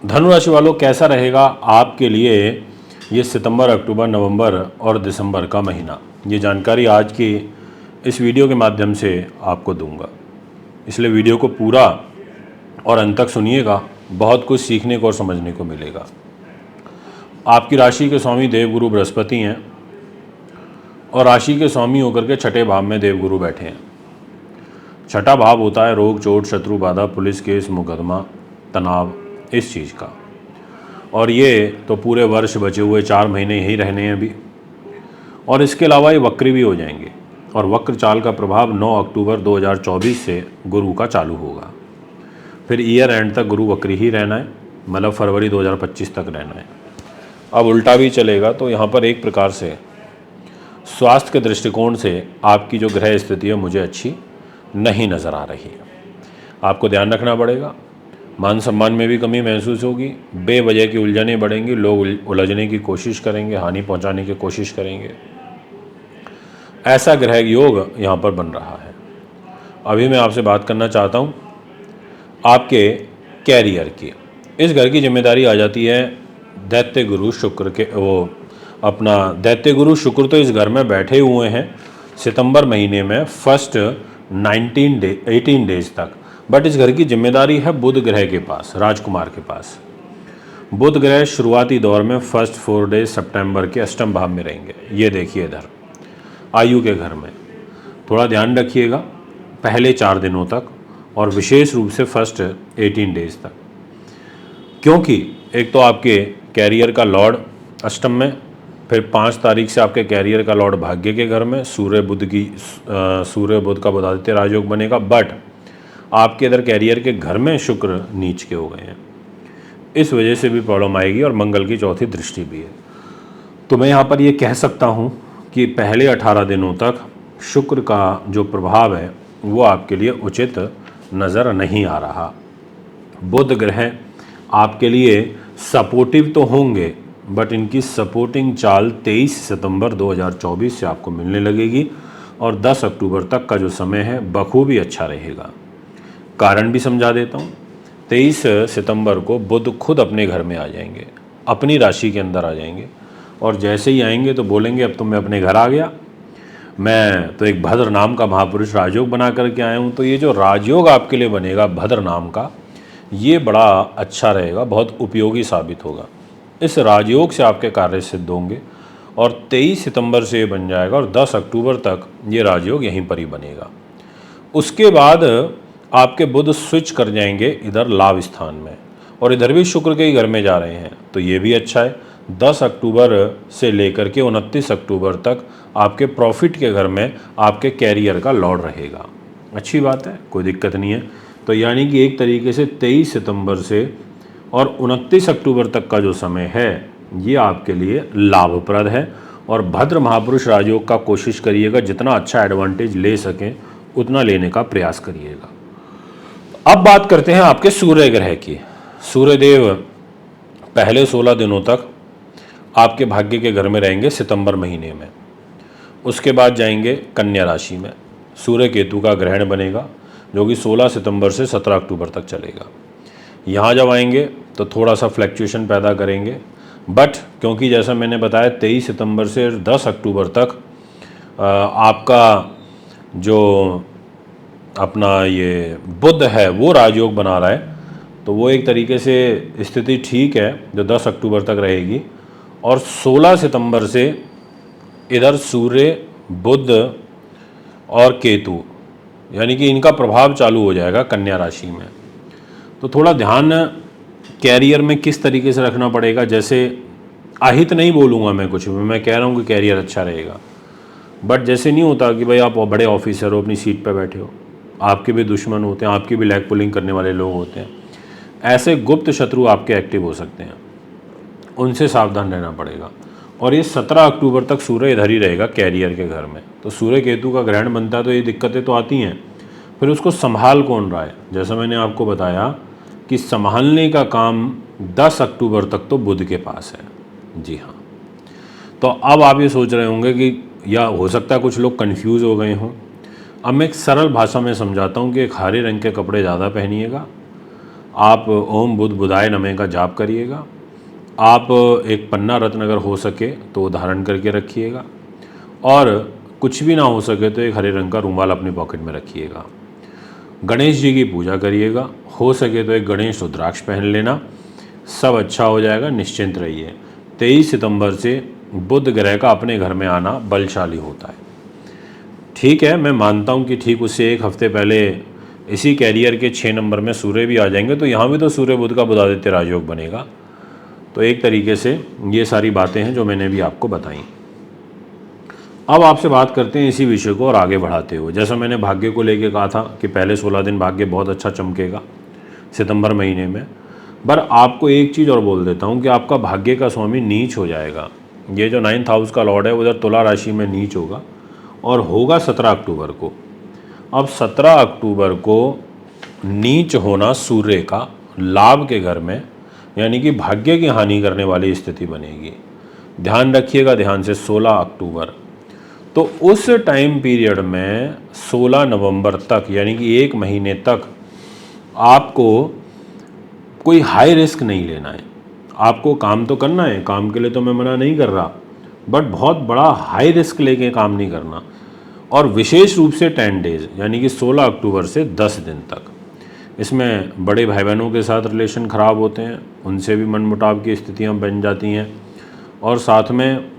धनु राशि वालों, कैसा रहेगा आपके लिए ये सितंबर, अक्टूबर, नवंबर और दिसंबर का महीना? ये जानकारी आज की इस वीडियो के माध्यम से आपको दूंगा, इसलिए वीडियो को पूरा और अंत तक सुनिएगा। बहुत कुछ सीखने को और समझने को मिलेगा। आपकी राशि के स्वामी देवगुरु बृहस्पति हैं और राशि के स्वामी होकर के छठे भाव में देवगुरु बैठे हैं। छठा भाव होता है रोग, चोट, शत्रु, बाधा, पुलिस केस, मुकदमा, तनाव, इस चीज़ का। और ये तो पूरे वर्ष बचे हुए 4 महीने यही रहने हैं अभी। और इसके अलावा ये वक्री भी हो जाएंगे और वक्र चाल का प्रभाव 9 अक्टूबर 2024 से गुरु का चालू होगा। फिर ईयर एंड तक गुरु वक्री ही रहना है, मतलब फरवरी 2025 तक रहना है। अब उल्टा भी चलेगा तो यहाँ पर एक प्रकार से स्वास्थ्य के दृष्टिकोण से आपकी जो ग्रह स्थिति है मुझे अच्छी नहीं नज़र आ रही है। आपको ध्यान रखना पड़ेगा। मान सम्मान में भी कमी महसूस होगी, बेवजह की उलझनें बढ़ेंगी, लोग उलझने की कोशिश करेंगे, हानि पहुंचाने की कोशिश करेंगे। ऐसा ग्रह योग यहाँ पर बन रहा है। अभी मैं आपसे बात करना चाहता हूँ आपके कैरियर की। इस घर की जिम्मेदारी आ जाती है दैत्य गुरु शुक्र के। वो अपना दैत्य गुरु शुक्र तो इस घर में बैठे हुए हैं सितंबर महीने में फर्स्ट 18 डेज तक, बट इस घर की जिम्मेदारी है बुध ग्रह के पास, राजकुमार के पास। बुध ग्रह शुरुआती दौर में फर्स्ट 4 डेज सितंबर के अष्टम भाव में रहेंगे। ये देखिए इधर आयु के घर में थोड़ा ध्यान रखिएगा पहले 4 दिनों तक और विशेष रूप से फर्स्ट 18 डेज तक, क्योंकि एक तो आपके कैरियर का लॉर्ड अष्टम में, फिर 5 तारीख से आपके कैरियर का लॉर्ड भाग्य के घर में, सूर्य बुध का बुधादित्य राजयोग बनेगा, बट आपके इधर कैरियर के घर में शुक्र नीच के हो गए हैं। इस वजह से भी प्रॉब्लम आएगी और मंगल की चौथी दृष्टि भी है। तो मैं यहाँ पर ये कह सकता हूँ कि पहले 18 दिनों तक शुक्र का जो प्रभाव है वो आपके लिए उचित नज़र नहीं आ रहा। बुध ग्रह आपके लिए सपोर्टिव तो होंगे, बट इनकी सपोर्टिंग चाल 23 सितंबर 2024 से आपको मिलने लगेगी और 10 अक्टूबर तक का जो समय है बखूबी अच्छा रहेगा। कारण भी समझा देता हूँ। 23 सितंबर को बुध खुद अपने घर में आ जाएंगे, अपनी राशि के अंदर आ जाएंगे और जैसे ही आएंगे तो बोलेंगे अब तो मैं अपने घर आ गया, मैं तो एक भद्र नाम का महापुरुष राजयोग बना करके आया हूँ। तो ये जो राजयोग आपके लिए बनेगा भद्र नाम का, ये बड़ा अच्छा रहेगा, बहुत उपयोगी साबित होगा। इस राजयोग से आपके कार्य सिद्ध होंगे और 23 सितंबर से ये बन जाएगा और 10 अक्टूबर तक ये राजयोग यहीं पर ही बनेगा। उसके बाद आपके बुध स्विच कर जाएंगे इधर लाभ स्थान में और इधर भी शुक्र के ही घर में जा रहे हैं, तो ये भी अच्छा है। 10 अक्टूबर से लेकर के 29 अक्टूबर तक आपके प्रॉफिट के घर में आपके कैरियर का लॉर्ड रहेगा। अच्छी बात है, कोई दिक्कत नहीं है। तो यानी कि एक तरीके से 23 सितंबर से और 29 अक्टूबर तक का जो समय है ये आपके लिए लाभप्रद है और भद्र महापुरुष राजयोग का कोशिश करिएगा, जितना अच्छा एडवांटेज ले सकें उतना लेने का प्रयास करिएगा। अब बात करते हैं आपके सूर्य ग्रह की। सूर्यदेव पहले 16 दिनों तक आपके भाग्य के घर में रहेंगे सितंबर महीने में। उसके बाद जाएंगे कन्या राशि में। सूर्य केतु का ग्रहण बनेगा जो कि 16 सितंबर से 17 अक्टूबर तक चलेगा। यहाँ जब आएंगे तो थोड़ा सा फ्लैक्चुएशन पैदा करेंगे, बट क्योंकि जैसा मैंने बताया 23 सितंबर से 10 अक्टूबर तक आपका जो अपना ये बुध है वो राजयोग बना रहा है, तो वो एक तरीके से स्थिति ठीक है जो 10 अक्टूबर तक रहेगी। और 16 सितंबर से इधर सूर्य, बुध और केतु यानी कि इनका प्रभाव चालू हो जाएगा कन्या राशि में। तो थोड़ा ध्यान कैरियर में किस तरीके से रखना पड़ेगा। जैसे अहित नहीं बोलूँगा मैं कुछ भी, मैं कह रहा हूँ कि कैरियर अच्छा रहेगा, बट जैसे नहीं होता कि भाई आप बड़े ऑफिसर हो, अपनी सीट पर बैठे हो, आपके भी दुश्मन होते हैं, आपकी भी लैग पुलिंग करने वाले लोग होते हैं। ऐसे गुप्त शत्रु आपके एक्टिव हो सकते हैं, उनसे सावधान रहना पड़ेगा। और ये 17 अक्टूबर तक सूर्य इधर ही रहेगा कैरियर के घर में। तो सूर्य केतु का ग्रहण बनता है तो ये दिक्कतें तो आती हैं। फिर उसको संभाल कौन रहा है, जैसा मैंने आपको बताया कि संभालने का काम 10 अक्टूबर तक तो बुध के पास है। जी हाँ। तो अब आप ये सोच रहे होंगे कि या हो सकता है कुछ लोग कंफ्यूज हो गए हों। अब मैं एक सरल भाषा में समझाता हूँ कि एक हरे रंग के कपड़े ज़्यादा पहनिएगा, आप ओम बुध बुधाय नमः का जाप करिएगा। आप एक पन्ना रत्न अगर हो सके तो धारण करके रखिएगा, और कुछ भी ना हो सके तो एक हरे रंग का रुमाल अपनी पॉकेट में रखिएगा। गणेश जी की पूजा करिएगा, हो सके तो एक गणेश रुद्राक्ष पहन लेना, सब अच्छा हो जाएगा, निश्चिंत रहिए। 23 सितंबर से बुध ग्रह का अपने घर में आना बलशाली होता है। ठीक है, मैं मानता हूँ कि ठीक उससे एक हफ्ते पहले इसी कैरियर के 6 नंबर में सूर्य भी आ जाएंगे, तो यहाँ भी तो सूर्य बुध का बुधादित्य राजयोग बनेगा। तो एक तरीके से ये सारी बातें हैं जो मैंने भी आपको बताई। अब आपसे बात करते हैं इसी विषय को और आगे बढ़ाते हुए। जैसा मैंने भाग्य को लेके कहा था कि पहले 16 दिन भाग्य बहुत अच्छा चमकेगा सितंबर महीने में, पर आपको एक चीज़ और बोल देता हूँ कि आपका भाग्य का स्वामी नीच हो जाएगा। ये जो 9th हाउस का लॉर्ड है उधर तुला राशि में नीच होगा, और होगा 17 अक्टूबर को। अब 17 अक्टूबर को नीच होना सूर्य का लाभ के घर में, यानी कि भाग्य की हानि करने वाली स्थिति बनेगी। ध्यान रखिएगा ध्यान से, 16 अक्टूबर। तो उस टाइम पीरियड में 16 नवंबर तक, यानी कि 1 महीने तक आपको कोई हाई रिस्क नहीं लेना है। आपको काम तो करना है, काम के लिए तो मैं मना नहीं कर रहा, बट बहुत बड़ा हाई रिस्क लेके काम नहीं करना। और विशेष रूप से 10 डेज, यानी कि 16 अक्टूबर से 10 दिन तक, इसमें बड़े भाई बहनों के साथ रिलेशन ख़राब होते हैं, उनसे भी मनमुटाव की स्थितियां बन जाती हैं, और साथ में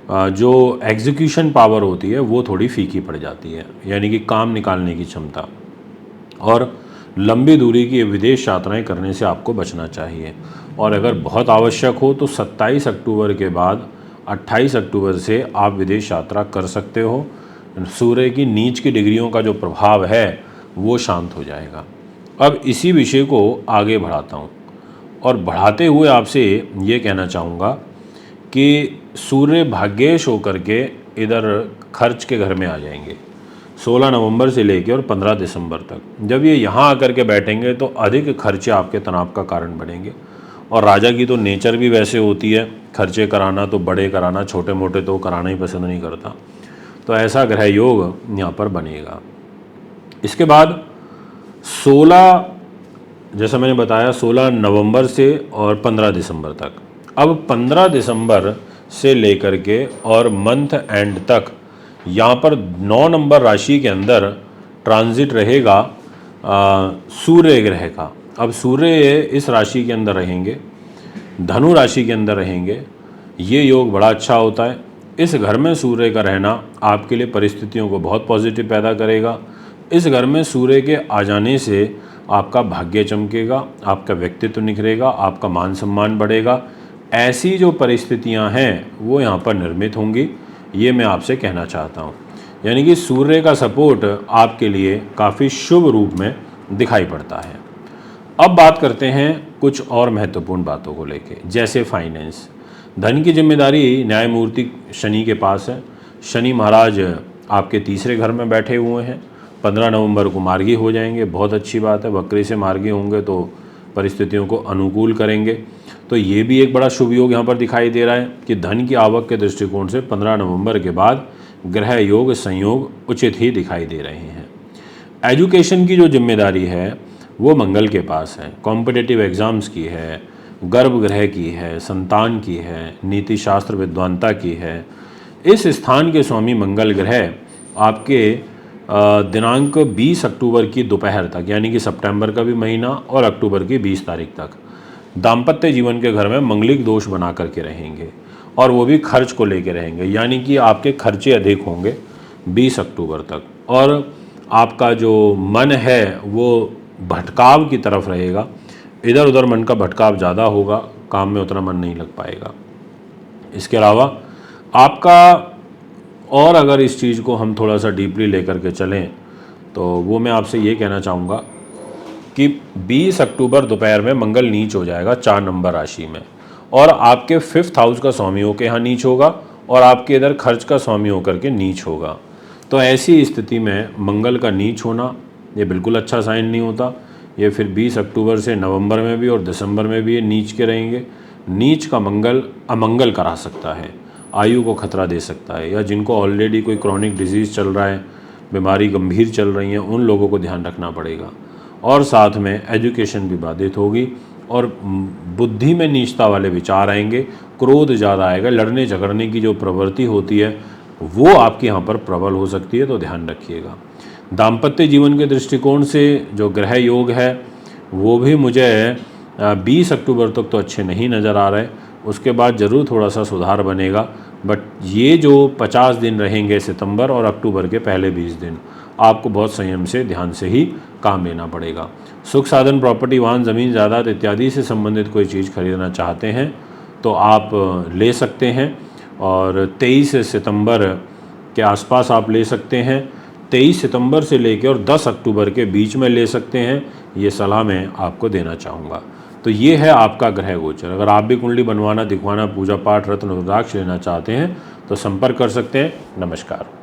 जो एग्जीक्यूशन पावर होती है वो थोड़ी फीकी पड़ जाती है, यानी कि काम निकालने की क्षमता। और लंबी दूरी की विदेश यात्राएं करने से आपको बचना चाहिए। और अगर बहुत आवश्यक हो तो 27 अक्टूबर के बाद 28 अक्टूबर से आप विदेश यात्रा कर सकते हो। सूर्य की नीच की डिग्रियों का जो प्रभाव है वो शांत हो जाएगा। अब इसी विषय को आगे बढ़ाता हूँ, और बढ़ाते हुए आपसे ये कहना चाहूँगा कि सूर्य भाग्येश होकर के इधर खर्च के घर में आ जाएंगे 16 नवंबर से लेकर और 15 दिसंबर तक। जब ये यहाँ आकर के बैठेंगे तो अधिक खर्चे आपके तनाव का कारण बनेंगे। और राजा की तो नेचर भी वैसे होती है, खर्चे कराना तो बड़े कराना, छोटे मोटे तो कराना ही पसंद नहीं करता। तो ऐसा ग्रह योग यहाँ पर बनेगा। इसके बाद 16, जैसा मैंने बताया, 16 नवंबर से और 15 दिसंबर तक। अब 15 दिसंबर से लेकर के और मंथ एंड तक यहाँ पर 9 नंबर राशि के अंदर ट्रांजिट रहेगा सूर्य ग्रह का। अब सूर्य इस राशि के अंदर रहेंगे, धनु राशि के अंदर रहेंगे। ये योग बड़ा अच्छा होता है। इस घर में सूर्य का रहना आपके लिए परिस्थितियों को बहुत पॉजिटिव पैदा करेगा। इस घर में सूर्य के आ जाने से आपका भाग्य चमकेगा, आपका व्यक्तित्व निखरेगा, आपका मान सम्मान बढ़ेगा। ऐसी जो परिस्थितियां हैं वो यहाँ पर निर्मित होंगी, ये मैं आपसे कहना चाहता हूँ। यानी कि सूर्य का सपोर्ट आपके लिए काफ़ी शुभ रूप में दिखाई पड़ता है। अब बात करते हैं कुछ और महत्वपूर्ण बातों को लेके, जैसे फाइनेंस। धन की जिम्मेदारी न्यायमूर्ति शनि के पास है। शनि महाराज आपके तीसरे घर में बैठे हुए हैं। 15 नवंबर को मार्गी हो जाएंगे, बहुत अच्छी बात है। वक्री से मार्गी होंगे तो परिस्थितियों को अनुकूल करेंगे। तो ये भी एक बड़ा शुभ योग यहाँ पर दिखाई दे रहा है कि धन की आवक के दृष्टिकोण से 15 नवंबर के बाद ग्रह योग संयोग उचित ही दिखाई दे रहे हैं। एजुकेशन की जो जिम्मेदारी है वो मंगल के पास है। कॉम्पिटिटिव एग्ज़ाम्स की है, गर्भगृह की है, संतान की है, नीति शास्त्र विद्वानता की है। इस स्थान के स्वामी मंगल ग्रह आपके दिनांक 20 अक्टूबर की दोपहर तक, यानी कि सितंबर का भी महीना और अक्टूबर की 20 तारीख तक दाम्पत्य जीवन के घर में मंगलिक दोष बना करके रहेंगे, और वो भी खर्च को लेके रहेंगे। यानी कि आपके खर्चे अधिक होंगे 20 अक्टूबर तक, और आपका जो मन है वो भटकाव की तरफ रहेगा। इधर उधर मन का भटकाव ज़्यादा होगा, काम में उतना मन नहीं लग पाएगा। इसके अलावा आपका, और अगर इस चीज़ को हम थोड़ा सा डीपली लेकर के चलें तो वो मैं आपसे ये कहना चाहूँगा कि 20 अक्टूबर दोपहर में मंगल नीच हो जाएगा 4 नंबर राशि में, और आपके 5th हाउस का स्वामी होकर यहाँ नीच होगा, और आपके इधर खर्च का स्वामी होकर के नीच होगा। तो ऐसी स्थिति में मंगल का नीच होना ये बिल्कुल अच्छा साइन नहीं होता। ये फिर 20 अक्टूबर से नवंबर में भी और दिसंबर में भी ये नीच के रहेंगे। नीच का मंगल अमंगल करा सकता है, आयु को खतरा दे सकता है, या जिनको ऑलरेडी कोई क्रॉनिक डिजीज़ चल रहा है, बीमारी गंभीर चल रही है, उन लोगों को ध्यान रखना पड़ेगा। और साथ में एजुकेशन भी बाधित होगी और बुद्धि में नीचता वाले विचार आएंगे, क्रोध ज़्यादा आएगा, लड़ने झगड़ने की जो प्रवृत्ति होती है वो आपके यहाँ पर प्रबल हो सकती है, तो ध्यान रखिएगा। दाम्पत्य जीवन के दृष्टिकोण से जो ग्रह योग है वो भी मुझे 20 अक्टूबर तक तो अच्छे नहीं नज़र आ रहे, उसके बाद ज़रूर थोड़ा सा सुधार बनेगा। बट ये जो 50 दिन रहेंगे सितंबर और अक्टूबर के पहले 20 दिन, आपको बहुत संयम से ध्यान से ही काम लेना पड़ेगा। सुख साधन, प्रॉपर्टी, वाहन, ज़मीन, जायदाद इत्यादि से संबंधित कोई चीज़ खरीदना चाहते हैं तो आप ले सकते हैं, और 23 सितंबर के आसपास आप ले सकते हैं। 23 सितंबर से लेकर और 10 अक्टूबर के बीच में ले सकते हैं, ये सलाह मैं आपको देना चाहूँगा। तो ये है आपका ग्रह गोचर। अगर आप भी कुंडली बनवाना, दिखवाना, पूजा पाठ, रत्न, रुद्राक्ष लेना चाहते हैं तो संपर्क कर सकते हैं। नमस्कार।